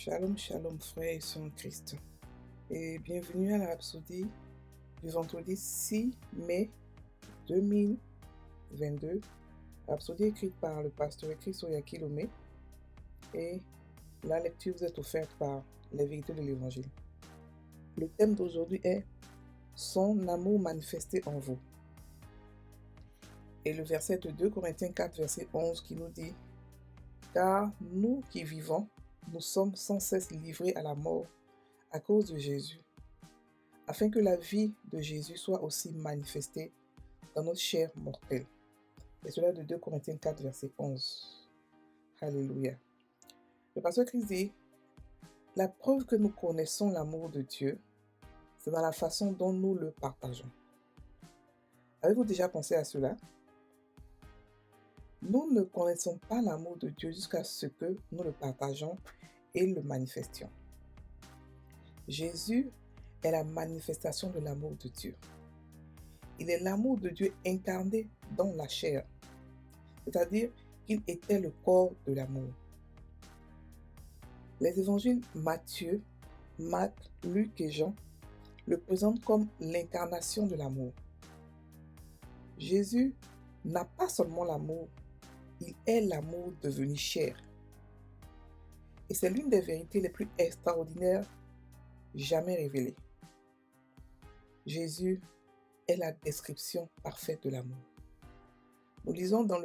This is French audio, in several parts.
Shalom, shalom, frères et sœurs en Christ. Et bienvenue à la Rhapsodie du vendredi 6 mai 2022. Rhapsodie écrite par le pasteur Christ Oyakilome. Et la lecture vous est offerte par les vérités de l'Évangile. Le thème d'aujourd'hui est son amour manifesté en vous. Et le verset de 2 Corinthiens 4, verset 11 qui nous dit: Car nous qui vivons, nous sommes sans cesse livrés à la mort à cause de Jésus, afin que la vie de Jésus soit aussi manifestée dans notre chair mortelle. Et cela de 2 Corinthiens 4, verset 11. Alléluia. Le pasteur Christ dit: la preuve que nous connaissons l'amour de Dieu, c'est dans la façon dont nous le partageons. Avez-vous déjà pensé à cela? Nous ne connaissons pas l'amour de Dieu jusqu'à ce que nous le partageons et le manifestions. Jésus est la manifestation de l'amour de Dieu. Il est l'amour de Dieu incarné dans la chair, c'est-à-dire qu'il était le corps de l'amour. Les évangiles Matthieu, Marc, Luc et Jean le présentent comme l'incarnation de l'amour. Jésus n'a pas seulement l'amour, il est l'amour devenu chair. Et c'est l'une des vérités les plus extraordinaires jamais révélées. Jésus est la description parfaite de l'amour. Nous lisons dans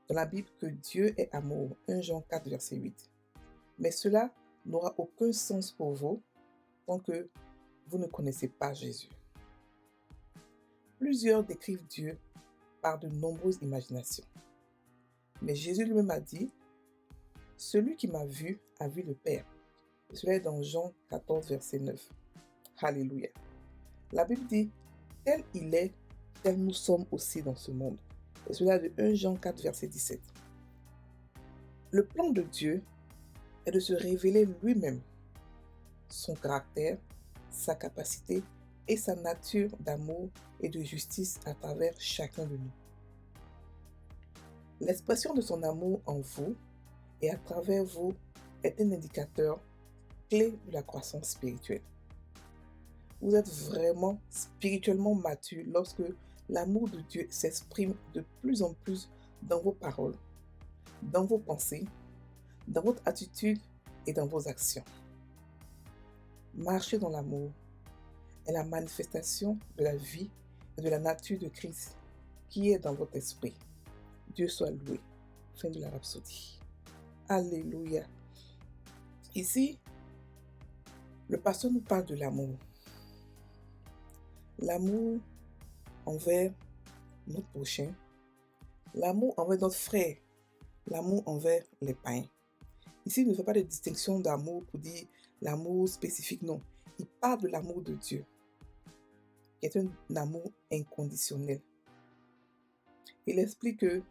la Bible que Dieu est amour, 1 Jean 4, verset 8. Mais cela n'aura aucun sens pour vous tant que vous ne connaissez pas Jésus. Plusieurs décrivent Dieu par de nombreuses imaginations. Mais Jésus lui-même a dit: celui qui m'a vu a vu le Père. Et cela est dans Jean 14, verset 9. Alléluia. La Bible dit: tel il est, tel nous sommes aussi dans ce monde. Et cela de 1 Jean 4, verset 17. Le plan de Dieu est de se révéler lui-même, son caractère, sa capacité et sa nature d'amour et de justice à travers chacun de nous. L'expression de son amour en vous et à travers vous est un indicateur clé de la croissance spirituelle. Vous êtes vraiment spirituellement mature lorsque l'amour de Dieu s'exprime de plus en plus dans vos paroles, dans vos pensées, dans votre attitude et dans vos actions. Marcher dans l'amour est la manifestation de la vie et de la nature de Christ qui est dans votre esprit. Dieu soit loué. Fin de la Rhapsodie. Alléluia. Ici, le pasteur nous parle de l'amour. L'amour envers notre prochain, l'amour envers notre frère, l'amour envers les païens. Ici, il ne fait pas de distinction d'amour pour dire l'amour spécifique, non. Il parle de l'amour de Dieu, qui est un amour inconditionnel. Il explique que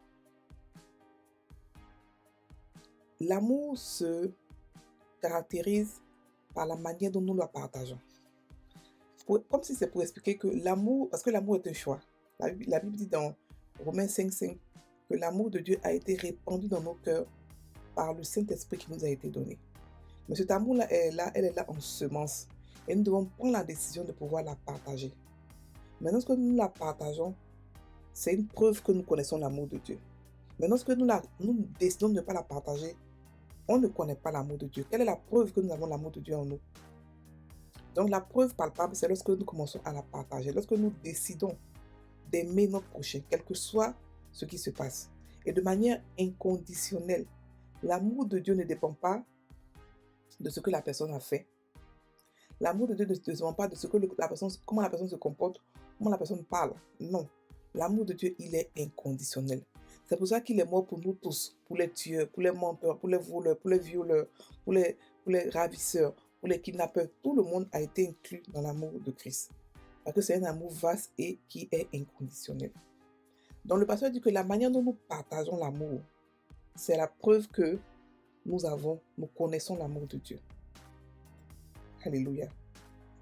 l'amour se caractérise par la manière dont nous la partageons. Comme si c'est pour expliquer que l'amour, parce que l'amour est un choix. La Bible dit dans Romains 5, 5 que l'amour de Dieu a été répandu dans nos cœurs par le Saint-Esprit qui nous a été donné. Mais cet amour-là, elle est là en semence. Et nous devons prendre la décision de pouvoir la partager. Mais lorsque nous la partageons, c'est une preuve que nous connaissons l'amour de Dieu. Mais lorsque nous décidons de ne pas la partager, on ne connaît pas l'amour de Dieu. Quelle est la preuve que nous avons l'amour de Dieu en nous? Donc la preuve palpable, c'est lorsque nous commençons à la partager, lorsque nous décidons d'aimer notre prochain, quel que soit ce qui se passe. Et de manière inconditionnelle. L'amour de Dieu ne dépend pas de ce que la personne a fait. L'amour de Dieu ne dépend pas de ce que comment la personne se comporte, comment la personne parle. Non. L'amour de Dieu, il est inconditionnel. C'est pour ça qu'il est mort pour nous tous, pour les tueurs, pour les menteurs, pour les voleurs, pour les violeurs, pour les ravisseurs, pour les kidnappeurs. Tout le monde a été inclus dans l'amour de Christ. Parce que c'est un amour vaste et qui est inconditionnel. Donc le pasteur dit que la manière dont nous partageons l'amour, c'est la preuve que nous connaissons l'amour de Dieu. Alléluia.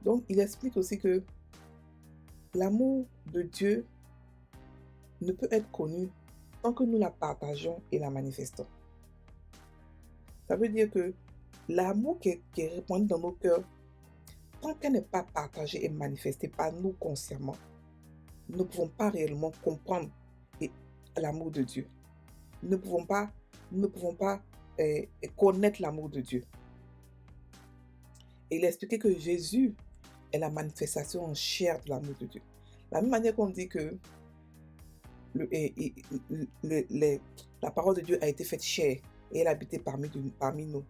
Donc il explique aussi que l'amour de Dieu ne peut être connu tant que nous la partageons et la manifestons. Ça veut dire que L'amour qui est répandu dans nos cœurs, tant qu'elle n'est pas partagée et manifestée par nous consciemment, nous ne pouvons pas réellement comprendre et- l'amour de Dieu. Nous ne pouvons pas, nous ne pouvons pas connaître l'amour de Dieu. Et il a expliqué que Jésus est la manifestation en chair de l'amour de Dieu. De la même manière qu'on dit que le- et- et- la parole de Dieu a été faite chair et elle a habité parmi nous.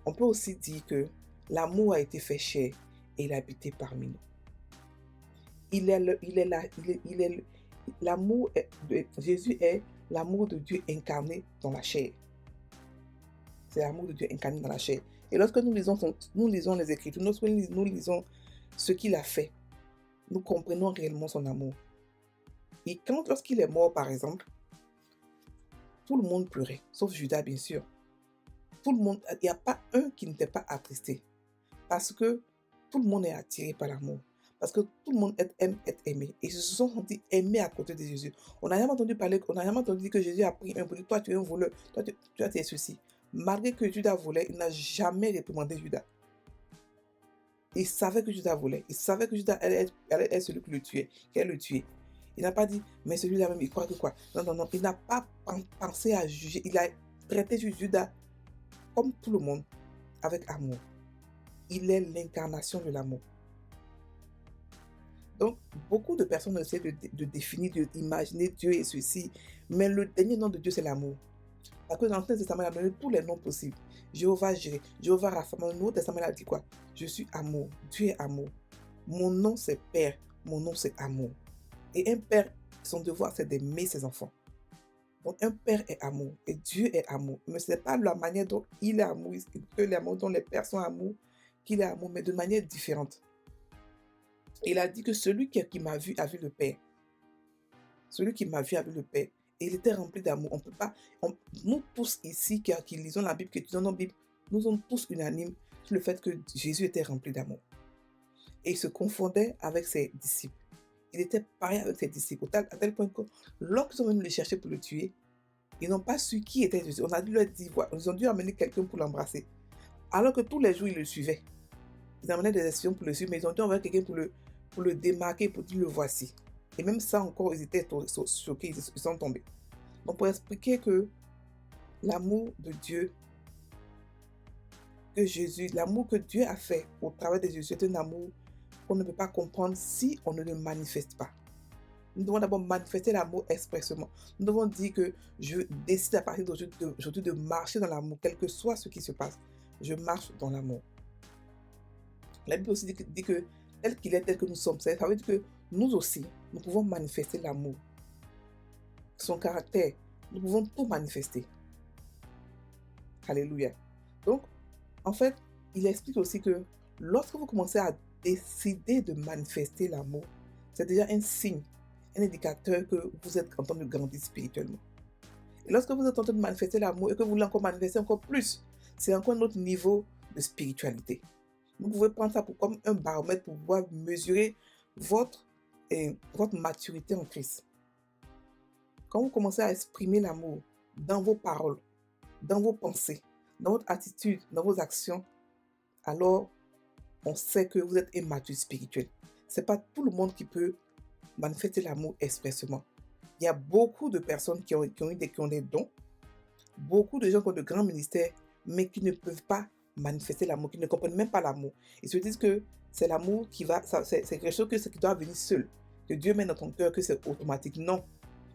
On peut aussi dire que l'amour a été fait chair et il a habité parmi nous. Jésus est l'amour de Dieu incarné dans la chair. C'est l'amour de Dieu incarné dans la chair. Et lorsque nous lisons les Écritures, lorsque nous lisons ce qu'il a fait, nous comprenons réellement son amour. Et lorsqu'il est mort, par exemple, tout le monde pleurait, sauf Judas, bien sûr. Tout le monde, il n'y a pas un qui n'était pas attristé. Parce que tout le monde est attiré par l'amour. Parce que tout le monde aime être aimé. Et ils se sont sentis aimés à côté de Jésus. On n'a jamais entendu parler, on n'a jamais entendu dire que Jésus a pris un peu. Toi, tu es un voleur. Toi, tu es ceci. Malgré que Judas volait, il n'a jamais réprimandé Judas. Il savait que Judas volait. Il savait que Judas allait être celui qui le tuait, qui allait le tuer. Il n'a pas dit, mais celui-là même, il croit que quoi. Non, non, non. Il n'a pas pensé à juger. Il a traité Judas comme tout le monde, avec amour. Il est l'incarnation de l'amour. Donc, beaucoup de personnes essaient de définir, d'imaginer Dieu et ceci, mais le dernier nom de Dieu, c'est l'amour. Parce que dans l'Ancien Testament, il a donné tous les noms possibles. Jéhovah Jireh, Jéhovah Rapha. Dans le Nouveau Testament, il a dit quoi? Je suis amour. Dieu est amour. Mon nom, c'est Père. Mon nom, c'est amour. Et un père, son devoir, c'est d'aimer ses enfants. Donc, un père est amour. Et Dieu est amour. Mais ce n'est pas la manière dont il est amour, que l'amour dont les pères sont amour, qu'il est amour, mais de manière différente. Il a dit que celui qui m'a vu a vu le Père. Celui qui m'a vu a vu le Père. Et il était rempli d'amour. On peut pas, nous tous ici qui lisons la Bible, qui étudions nos Bibles, nous sommes tous unanimes sur le fait que Jésus était rempli d'amour. Et il se confondait avec ses disciples. Il était pareil avec ses disciples, à tel point que lorsqu'ils sont venus le chercher pour le tuer, ils n'ont pas su qui était Jésus. On a dû leur dire, voilà, ils ont dû amener quelqu'un pour l'embrasser. Alors que tous les jours, ils le suivaient. Ils amenaient des espions pour le suivre, mais ils ont dû envoyer quelqu'un pour le démarquer, pour dire le voici. Et même ça encore, ils étaient choqués, ils sont tombés. Donc pour expliquer que l'amour de Dieu, l'amour que Dieu a fait au travers de Jésus, c'est un amour qu'on ne peut pas comprendre si on ne le manifeste pas. Nous devons d'abord manifester l'amour expressément. Nous devons dire que je décide à partir d'aujourd'hui de marcher dans l'amour, quel que soit ce qui se passe. Je marche dans l'amour. La Bible aussi dit que tel qu'il est, tel que nous sommes, ça veut dire que nous aussi, nous pouvons manifester l'amour. Son caractère, nous pouvons tout manifester. Alléluia. Donc, en fait, il explique aussi que lorsque vous commencez à décider de manifester l'amour, c'est déjà un signe, un indicateur que vous êtes en train de grandir spirituellement. Et lorsque vous êtes en train de manifester l'amour et que vous voulez encore manifester encore plus, c'est encore un autre niveau de spiritualité. Vous pouvez prendre ça comme un baromètre pour pouvoir mesurer votre maturité en Christ. Quand vous commencez à exprimer l'amour dans vos paroles, dans vos pensées, dans votre attitude, dans vos actions, alors on sait que vous êtes immature spirituel. Ce n'est pas tout le monde qui peut manifester l'amour expressément. Il y a beaucoup de personnes qui ont des dons, beaucoup de gens qui ont de grands ministères, mais qui ne peuvent pas manifester l'amour, qui ne comprennent même pas l'amour. Ils se disent que c'est l'amour c'est quelque chose qui doit venir seul, que Dieu met dans ton cœur, que c'est automatique. Non,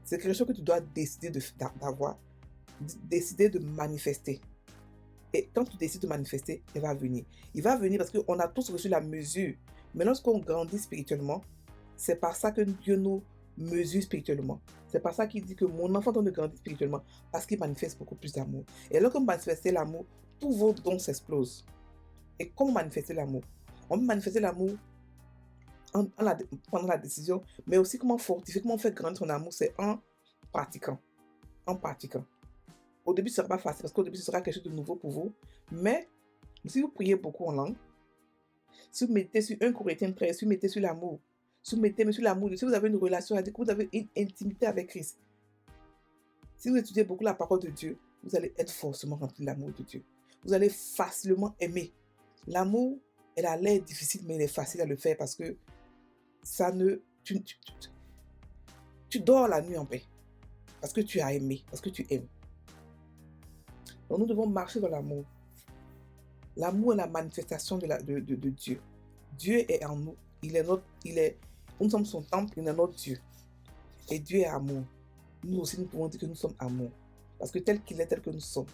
c'est quelque chose que tu dois décider d'avoir, décider de manifester. Et quand tu décides de manifester, il va venir. Il va venir parce qu'on a tous reçu la mesure. Mais lorsqu'on grandit spirituellement, c'est par ça que Dieu nous mesure spirituellement. C'est par ça qu'il dit que mon enfant doit grandir spirituellement, parce qu'il manifeste beaucoup plus d'amour. Et lorsqu'on manifeste l'amour, tous vos dons s'explosent. Et comment manifester l'amour? On peut manifester l'amour pendant la décision, mais aussi comment fortifier, comment faire grandir son amour, c'est en pratiquant. En pratiquant. Au début, ce ne sera pas facile, parce qu'au début, ce sera quelque chose de nouveau pour vous. Mais si vous priez beaucoup en langue, si vous mettez sur 1 Corinthiens 13, si vous mettez sur l'amour, si vous mettez sur l'amour, si vous avez une relation avec, vous avez une intimité avec Christ, si vous étudiez beaucoup la parole de Dieu, vous allez être forcément rempli de l'amour de Dieu. vous allez facilement aimer. L'amour, elle a l'air difficile, mais elle est facile à le faire parce que ça ne... Tu dors la nuit en paix parce que tu as aimé, parce que tu aimes. Donc nous devons marcher dans l'amour. L'amour est la manifestation de Dieu. Dieu est en nous. Nous sommes son temple, il est notre Dieu. Et Dieu est amour. Nous aussi, nous pouvons dire que nous sommes amour. Parce que tel qu'il est, tel que nous sommes.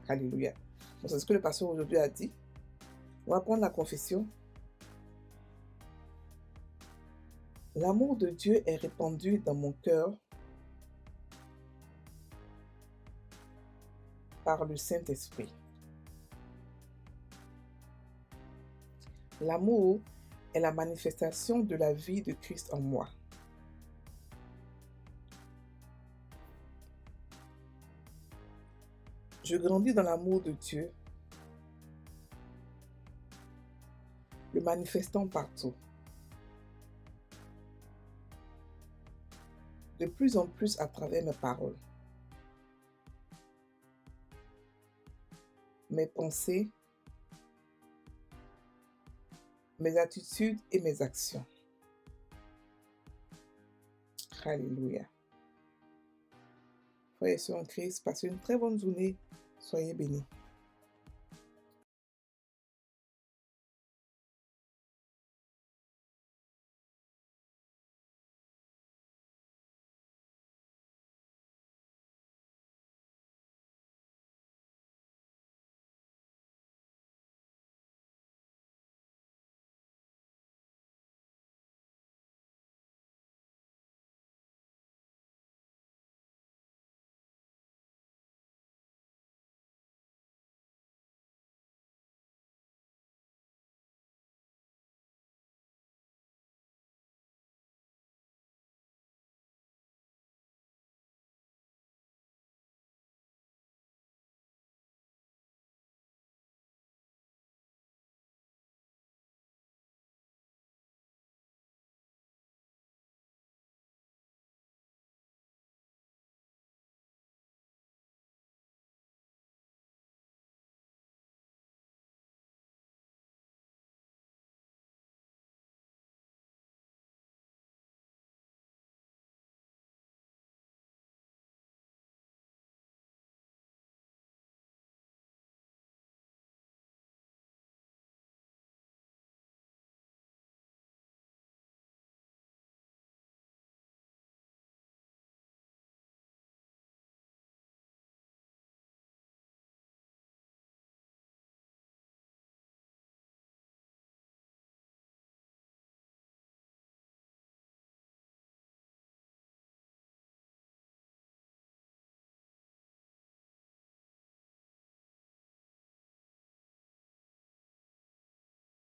Alléluia. Donc, c'est ce que le pasteur aujourd'hui a dit. On va prendre la confession. L'amour de Dieu est répandu dans mon cœur par le Saint-Esprit. L'amour est la manifestation de la vie de Christ en moi. Je grandis dans l'amour de Dieu, le manifestant partout. De plus en plus à travers mes paroles, mes pensées, mes attitudes et mes actions. Alléluia. Frères et sœurs en Christ, passez une très bonne journée. Soyez bénis.